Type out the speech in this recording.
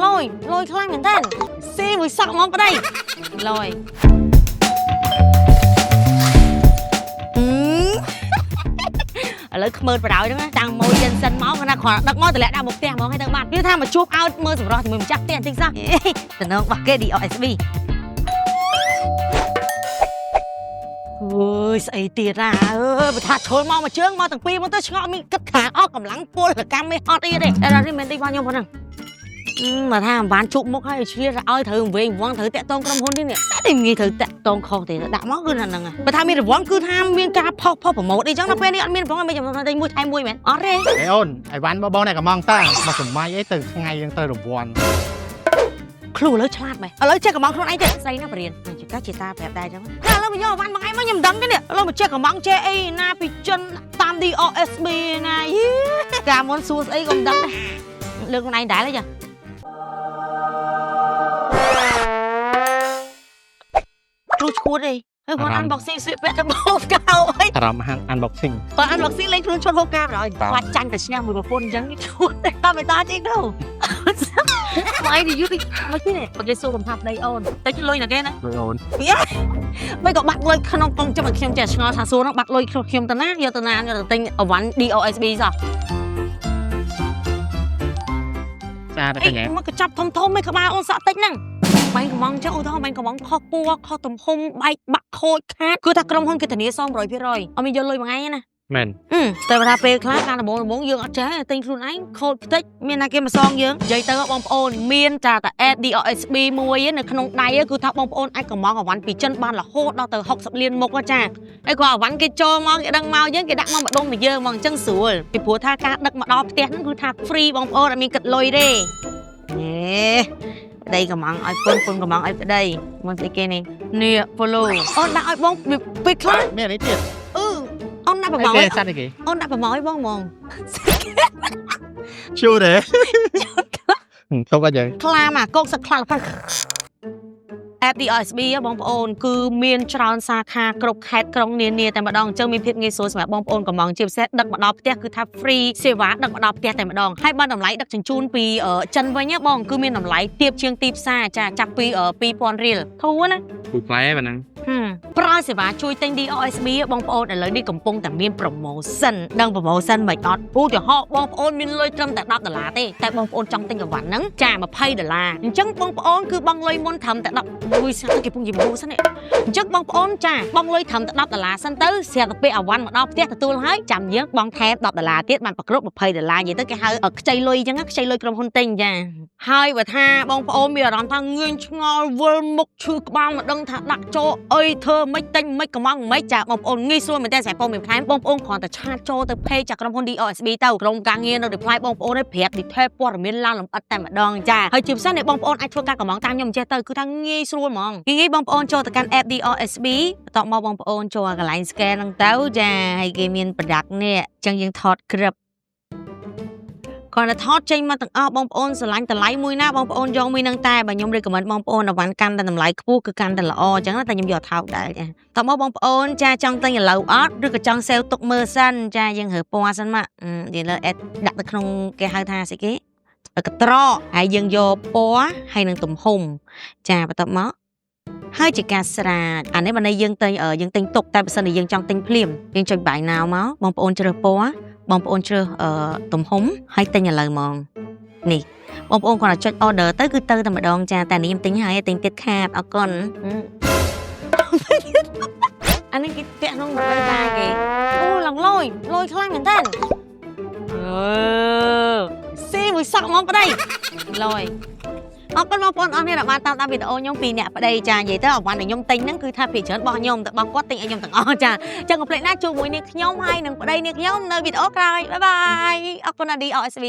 lôiខ្លាំងមែនតើស៊ីមួយសក់មកប្តីលយឥឡូវខ្មើបដ ாய் ហ្នឹងតាំងម៉ូយយិនសិនមកគាត់ថាគ្រាន់ដឹកមកតម្លាក់ដាក់មកផ្ទះហ្មងឲ្យទៅបាត់វាថាមកជួបអោតមើលសម្រស់ជាមួយម្ចាស់ផ្ទះបន្តិចសោះតំណងរបស់គេ DOSB អូយស្អីទៀតអាបើថាឈុលមកមួយជើងមកទាំងពីរមកទៅឆ្ងល់មានគិតថាអស់កម្លាំងពលកម្មមេអត់អីទេតែដល់នេះមែនទេបងខ្ញុំប៉ុណ្ណឹងមកថាមិនបានជប់មុខហើយឆ្លៀតឲ្យត្រូវវែងវងត្រូវតាក់តងក្រុមហ៊ុននេះតែងាយត្រូវតាក់តងខុសទេដាក់មកគឺហ្នឹងបើថាមានរង្វាន់គឺថាមានការផុសប្រម៉ូទអីចឹងដល់ពេលនេះអត់មានរង្វាន់មិនចំណុចតែមួយថែមមួយមែនអត់ទេអេអូនអីវ៉ាន់បងតែកំងតាមកសំបាយអីទៅថ្ងៃយើងទៅរង្វាន់ខ្លួនឥឡូវឆ្លាតមែនឥឡូវចេះកំងខ្លួនឯងទេស្អីណាបរៀនជាកាជាតាប្រាប់ដែរចឹងតែឥឡូវមកយកវ៉ាន់មកឯងមកខ្ញុំមិនដឹងទេនេះឥឡូវមកចេះកំងចេះអីណាពីចិនតាម DOSB ណាកាមុនសួរស្អីក៏មិនដឹងដែរលើកខ្លួនឯងដែរចាគ្រូឈួតអីហើយគាត់ unboxing ស្លៀកពាក់ទៅបោកកៅអីអារម្មណ៍ហាន់ unboxing បើ unboxing លេងខ្លួនឈួតហូបកាបហើយខ្លាចចាញ់តែឈ្នះមួយប្រពន្ធអញ្ចឹងឈួតតែតាមឯតាជិះទៅមកអីយូរមកទីនេះបើគេសួរកំថាប់ដីអូនតែលុយណាគេណាលុយអូនមិនក៏បាត់លុយក្នុងកងចាំឲ្យខ្ញុំចេះឆ្ងល់ថាសួរហ្នឹងបាត់លុយខ្ញុំទៅណាយកទៅណាយកទៅទិញអវ៉ាន់ DOSB សោះចាតែកញ្ញាមកកចាប់ធំមិនក្បាលអូនសក់តិចហ្នឹងបាញ់កំងចឹងឧទាហរណ៍បាញ់កំងខុសពណ៌ខុសទំហំបែកបាក់ខូចខាតគឺថាក្រុមហ៊ុនគេធានាសង 100% អត់មានយកលុយមួយថ្ងៃណាមែនតែថាពេលខ្លះការដំបងយើងអត់ចេះទិញខ្លួនឯងខូចផ្ទិចមានណាគេមកសងយើងនិយាយទៅបងប្អូនមានតែ DOSB មួយនៅក្នុងដៃគឺថាបងប្អូនអាចកំងអវ៉ាន់ពីចិនបានរហូតដល់ទៅ60លានមុខចាហើយក៏អវ៉ាន់គេចូលមកគេដឹងមកយើងគេដាក់មកម្ដុំទៅយើងមកអញ្ចឹងស្រួលពីព្រោះថាការដឹកមកដល់ផ្ទះហ្នឹងគឺថា free បងប្អូនអត់មានគិតលុយទេដីកំងឲ្យពុនកំងឲ្យប្តីមកស្អីគេនេះនេះ follow អូនដាក់ឲ្យបងពេលខ្លះមានអីទៀតអូនដាក់ប្រម៉ោយអូនដាក់ប្រម៉ោយបងហ្មងជូរទេទុកអីចឹងខ្លាមកកោកសឹកខ្លា App DOSB បងប្អូនគឺមានច្រើនសាខាគ្រប់ខេត្តក្រុងនានាតែម្ដងអញ្ចឹងមានភាពងាយស្រួលសម្រាប់បងប្អូនកំងជាពិសេសដឹកមកដល់ផ្ទះគឺថា free សេវាដឹកមកដល់ផ្ទះតែម្ដងហើយបើតម្លៃដឹកជញ្ជូនពីចិនវិញបងគឺមានតម្លៃទាបជាងទីផ្សារចាចាប់ពី 2000 រៀលធូរណាគូថ្លៃហ្នឹងប្រើសេវាជួយទិញ DOSB បងប្អូនឥឡូវនេះកំពុងតែមាន promotion ដឹង promotion មិនអត់ឧទាហរណ៍បងប្អូនមានលុយត្រឹមតែ$10ទេតែបងប្អូនចង់ទិញអវ៉ាន់ហ្នឹងចា$20អញ្ចឹងបងប្អូនគឺបង់លុយមុនត្រឹមតែមួយសិនគេពុំនិយាយមួយសិនអញ្ចឹងបងប្អូនចាបង់លុយត្រឹមតែ$10សិនទៅស្រាប់តែពេលអវ៉ាន់មកដល់ផ្ទះទទួលហើយចាំយើងបង់ថែម$10ទៀតបានប្រគ្រប់$20និយាយទៅគេហៅខ្ចីលុយអញ្ចឹងខ្ចីលុយក្រុមហ៊ុនទិញចាហើយបើថាបងប្អូនមានអារម្មណ៍ថាងឿងឆ្ងល់វល់មុខឈឺក្បាលមិនដឹងថាដាក់ចូលអីធ្វើមិនទិញមិនកំងមិនចាបងប្អូនងាយស្រួលមែនតើស្រែពងមានថែមបងប្អូនគ្រាន់តែឆាតចូលទៅ page จากក្រុមហ៊ុន DOSB ទៅក្រុមការងារនៅ reply បងប្អូនឲ្យប្រាប់ detail ព័ត៌មានឡើងលម្អិតតែម្ដងចាហើយជាពិសេសអ្នកបងប្អូនអាចធ្វើការកំងតាមខ្ញុំចេះទៅគឺថាងាយស្រួលហ្មងងាយបងប្អូនចូលទៅកាន់ app DOSB បន្ទាប់មកបងប្អូនចូលកន្លែង scan ហ្នឹងទៅចាហើយគេមាន product នេះអញ្ចឹងយើងថត grip គាត់ថតចេញមកទាំងអស់បងប្អូនស្រឡាញ់តម្លៃមួយណាបងប្អូនយកមួយនឹងតែបើខ្ញុំ recommend បងប្អូនអវ៉ាន់កាន់តែតម្លៃខ្ពស់គឺកាន់តែល្អអញ្ចឹងតែខ្ញុំយកថោកដែរចាតោះមកបងប្អូនចាចង់ទិញឥឡូវអត់ឬក៏ចង់ sale ទុកមើលសិនចាយើងរើពណ៌សិនមកនិយាយលើ add ដាក់ទៅក្នុងគេហៅថាស្អីគេកត្រកហើយយើងយកពណ៌ហើយនឹងទំហំចាបន្ទាប់មកហើយជាការស្រាតអានេះបើយើងទិញទុកតែបើសិនជាយើងចង់ទិញភ្លាមយើងចុច buy now មកបងប្អូនជ្រើសពណ៌បងប្អូនជ្រើសទំហំហើយទិញឥឡូវហ្មងនេះបងប្អូនគាត់ចុច order ទៅគឺទៅតែម្ដងចាតែនេះខ្ញុំទិញហើយទិញទៀតខាតអរគុណអានេះគេពាក់ក្នុងម៉ូយដែរគេអូឡងលយខ្លាំងមែនតើស៊ីមួយសក់ហ្មងប្តីលយអរគុណបងប្អូនអរគ្នាដែលបានតាមដានវីដេអូខ្ញុំពីអ្នកប្តីចានិយាយទៅអវ៉ាន់ដែលខ្ញុំទិញហ្នឹងគឺថាពីច្រើនរបស់ខ្ញុំតែបងគាត់ទិញឲ្យខ្ញុំទាំងអស់ចាអញ្ចឹងកុំភ្លេចណាជួបមួយនាងខ្ញុំហើយនឹងប្តីនាងខ្ញុំនៅវីដេអូក្រោយបាយបាយអរគុណ DOSB